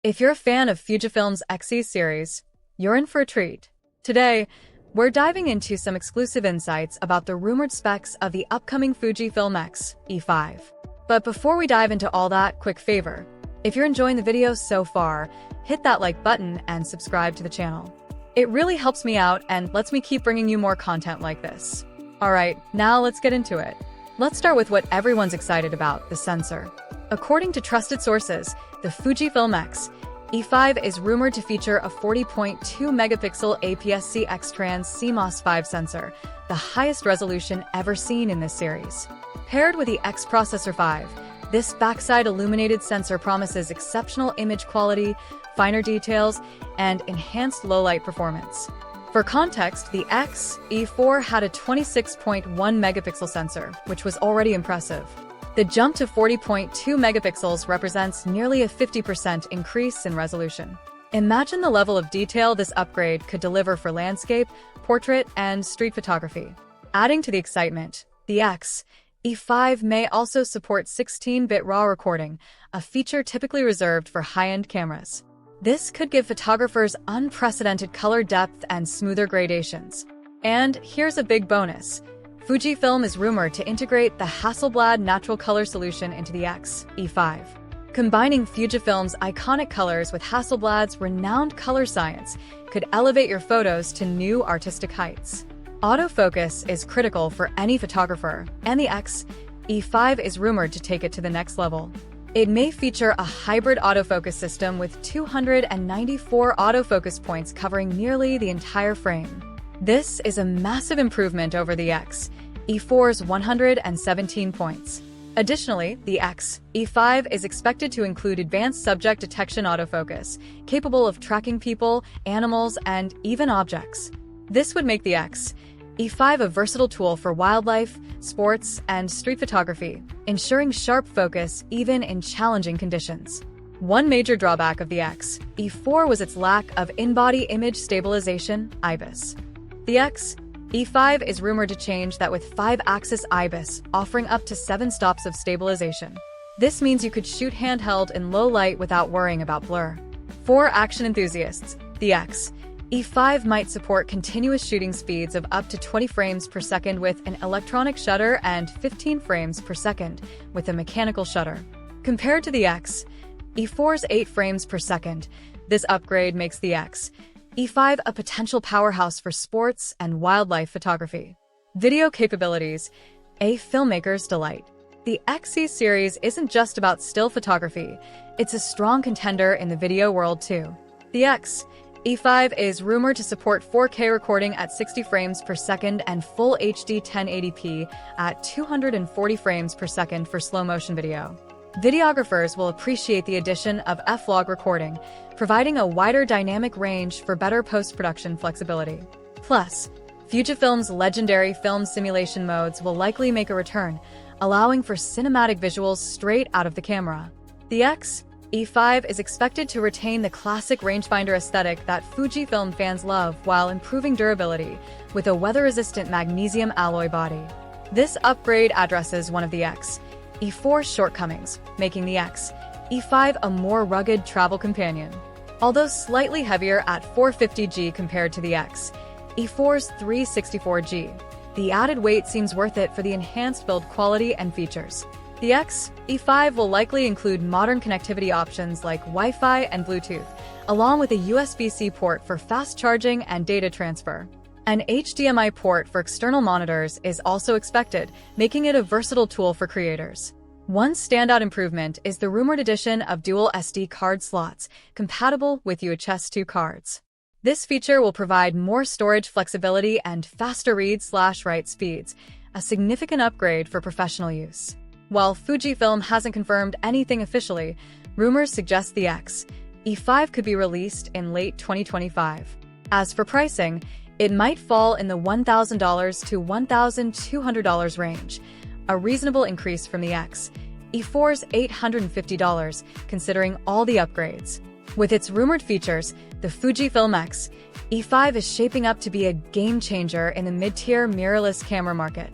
If you're a fan of Fujifilm's X-E series, you're in for a treat. Today, we're diving into some exclusive insights about the rumored specs of the upcoming Fujifilm X-E5. But before we dive into all that, quick favor. If you're enjoying the video so far, hit that like button and subscribe to the channel. It really helps me out and lets me keep bringing you more content like this. Alright, now let's get into it. Let's start with what everyone's excited about, the sensor. According to trusted sources, the Fujifilm X-E5 is rumored to feature a 40.2 megapixel APS-C X-Trans CMOS5 sensor, the highest resolution ever seen in this series. Paired with the X-Processor 5, this backside illuminated sensor promises exceptional image quality, finer details, and enhanced low-light performance. For context, the X-E4 had a 26.1 megapixel sensor, which was already impressive. The jump to 40.2 megapixels represents nearly a 50% increase in resolution. Imagine the level of detail this upgrade could deliver for landscape, portrait, and street photography. Adding to the excitement, the X-E5 may also support 16-bit RAW recording, a feature typically reserved for high-end cameras. This could give photographers unprecedented color depth and smoother gradations. And here's a big bonus. Fujifilm is rumored to integrate the Hasselblad natural color solution into the X-E5. Combining Fujifilm's iconic colors with Hasselblad's renowned color science could elevate your photos to new artistic heights. Autofocus is critical for any photographer, and the X-E5 is rumored to take it to the next level. It may feature a hybrid autofocus system with 294 autofocus points covering nearly the entire frame. This is a massive improvement over the X-E4's 117 points. Additionally, the X-E5 is expected to include advanced subject detection autofocus, capable of tracking people, animals, and even objects. This would make the X-E5 a versatile tool for wildlife, sports, and street photography, ensuring sharp focus even in challenging conditions. One major drawback of the X-E4 was its lack of in-body image stabilization, IBIS. The X-E5 is rumored to change that with 5-axis IBIS, offering up to 7 stops of stabilization. This means you could shoot handheld in low light without worrying about blur. For action enthusiasts, the X-E5 might support continuous shooting speeds of up to 20 frames per second with an electronic shutter and 15 frames per second with a mechanical shutter. Compared to the X-E4's 8 frames per second, this upgrade makes the X-E5 a potential powerhouse for sports and wildlife photography. Video capabilities, a filmmaker's delight. The X-E series isn't just about still photography, it's a strong contender in the video world too. The X-E5 is rumored to support 4K recording at 60 frames per second and Full HD 1080p at 240 frames per second for slow-motion video. Videographers will appreciate the addition of F-Log recording, providing a wider dynamic range for better post-production flexibility. Plus, Fujifilm's legendary film simulation modes will likely make a return, allowing for cinematic visuals straight out of the camera. The X-E5 is expected to retain the classic rangefinder aesthetic that Fujifilm fans love while improving durability with a weather-resistant magnesium alloy body. This upgrade addresses one of the X-E4's shortcomings, making the X-E5 a more rugged travel companion. Although slightly heavier at 450g compared to the X-E4's 364g, the added weight seems worth it for the enhanced build quality and features. The X-E5 will likely include modern connectivity options like Wi-Fi and Bluetooth, along with a USB-C port for fast charging and data transfer. An HDMI port for external monitors is also expected, making it a versatile tool for creators. One standout improvement is the rumored addition of dual SD card slots, compatible with UHS 2 cards. This feature will provide more storage flexibility and faster read/write speeds, a significant upgrade for professional use. While Fujifilm hasn't confirmed anything officially, rumors suggest the X-E5 could be released in late 2025. As for pricing, it might fall in the $1,000 to $1,200 range, a reasonable increase from the X-E4's $850, considering all the upgrades. With its rumored features, the Fujifilm X-E5 is shaping up to be a game-changer in the mid-tier mirrorless camera market.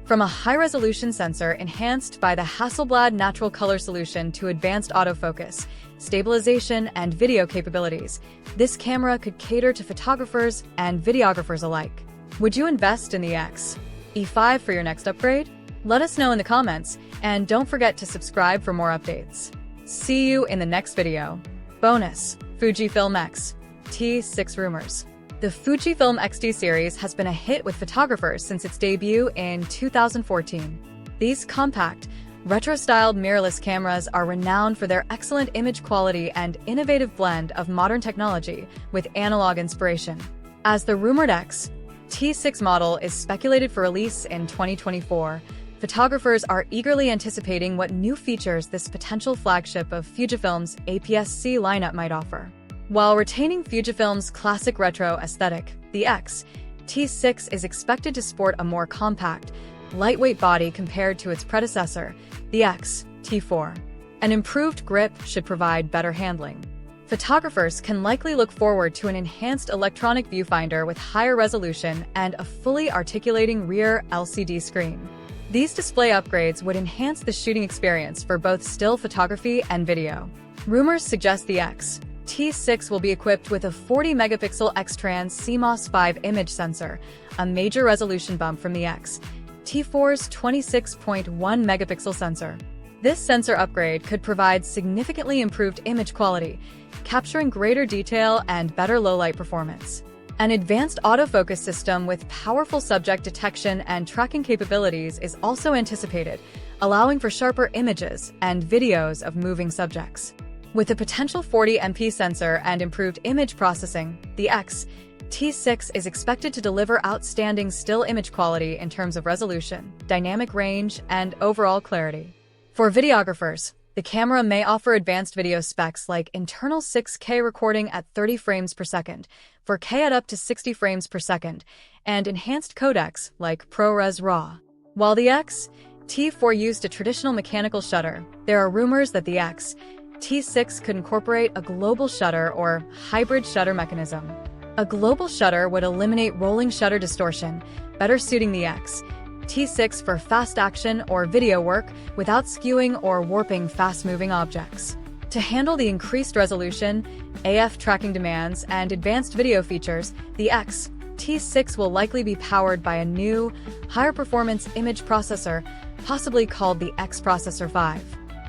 From a high-resolution sensor enhanced by the Hasselblad natural color solution to advanced autofocus, stabilization, and video capabilities, this camera could cater to photographers and videographers alike. Would you invest in the X-E5 for your next upgrade? Let us know in the comments, and don't forget to subscribe for more updates. See you in the next video. Bonus: Fujifilm X-T6 rumors. The Fujifilm X-T series has been a hit with photographers since its debut in 2014. These compact, retro-styled mirrorless cameras are renowned for their excellent image quality and innovative blend of modern technology with analog inspiration. As the rumored X-T6 model is speculated for release in 2024, photographers are eagerly anticipating what new features this potential flagship of Fujifilm's APS-C lineup might offer. While retaining Fujifilm's classic retro aesthetic, the X-T6 is expected to sport a more compact, lightweight body compared to its predecessor, the X-T4. An improved grip should provide better handling. Photographers can likely look forward to an enhanced electronic viewfinder with higher resolution and a fully articulating rear LCD screen. These display upgrades would enhance the shooting experience for both still photography and video. Rumors suggest the X-T6 will be equipped with a 40-megapixel X-Trans CMOS 5 image sensor, a major resolution bump from the X-T4's 26.1-megapixel sensor. This sensor upgrade could provide significantly improved image quality, capturing greater detail and better low-light performance. An advanced autofocus system with powerful subject detection and tracking capabilities is also anticipated, allowing for sharper images and videos of moving subjects. With a potential 40MP sensor and improved image processing, the X-T6 is expected to deliver outstanding still image quality in terms of resolution, dynamic range, and overall clarity. For videographers, the camera may offer advanced video specs like internal 6K recording at 30 frames per second, 4K at up to 60 frames per second, and enhanced codecs like ProRes RAW. While the X-T4 used a traditional mechanical shutter, there are rumors that the X-T6 could incorporate a global shutter or hybrid shutter mechanism. A global shutter would eliminate rolling shutter distortion, better suiting the X-T6 for fast action or video work without skewing or warping fast-moving objects. To handle the increased resolution, AF tracking demands, and advanced video features, the X-T6 will likely be powered by a new, higher-performance image processor, possibly called the X-Processor 5.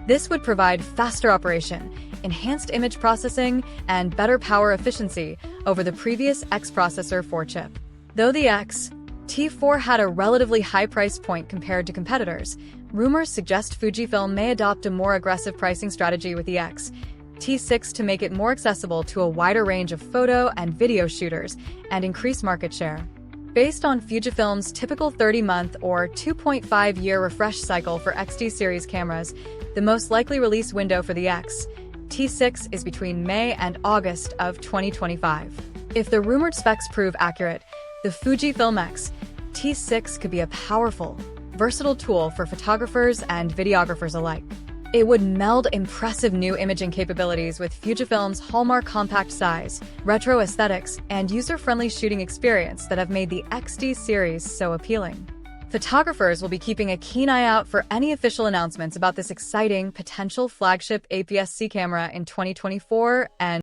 This would provide faster operation, enhanced image processing, and better power efficiency over the previous X-Processor 4 chip. Though the X-T4 had a relatively high price point compared to competitors, rumors suggest Fujifilm may adopt a more aggressive pricing strategy with the X-T6 to make it more accessible to a wider range of photo and video shooters and increase market share. Based on Fujifilm's typical 30-month or 2.5-year refresh cycle for X-T series cameras, the most likely release window for the X-T6 is between May and August of 2025. If the rumored specs prove accurate, the Fujifilm X-T6 could be a powerful, versatile tool for photographers and videographers alike. It would meld impressive new imaging capabilities with Fujifilm's hallmark compact size, retro aesthetics, and user-friendly shooting experience that have made the X-T series so appealing. Photographers will be keeping a keen eye out for any official announcements about this exciting potential flagship APS-C camera in 2024 and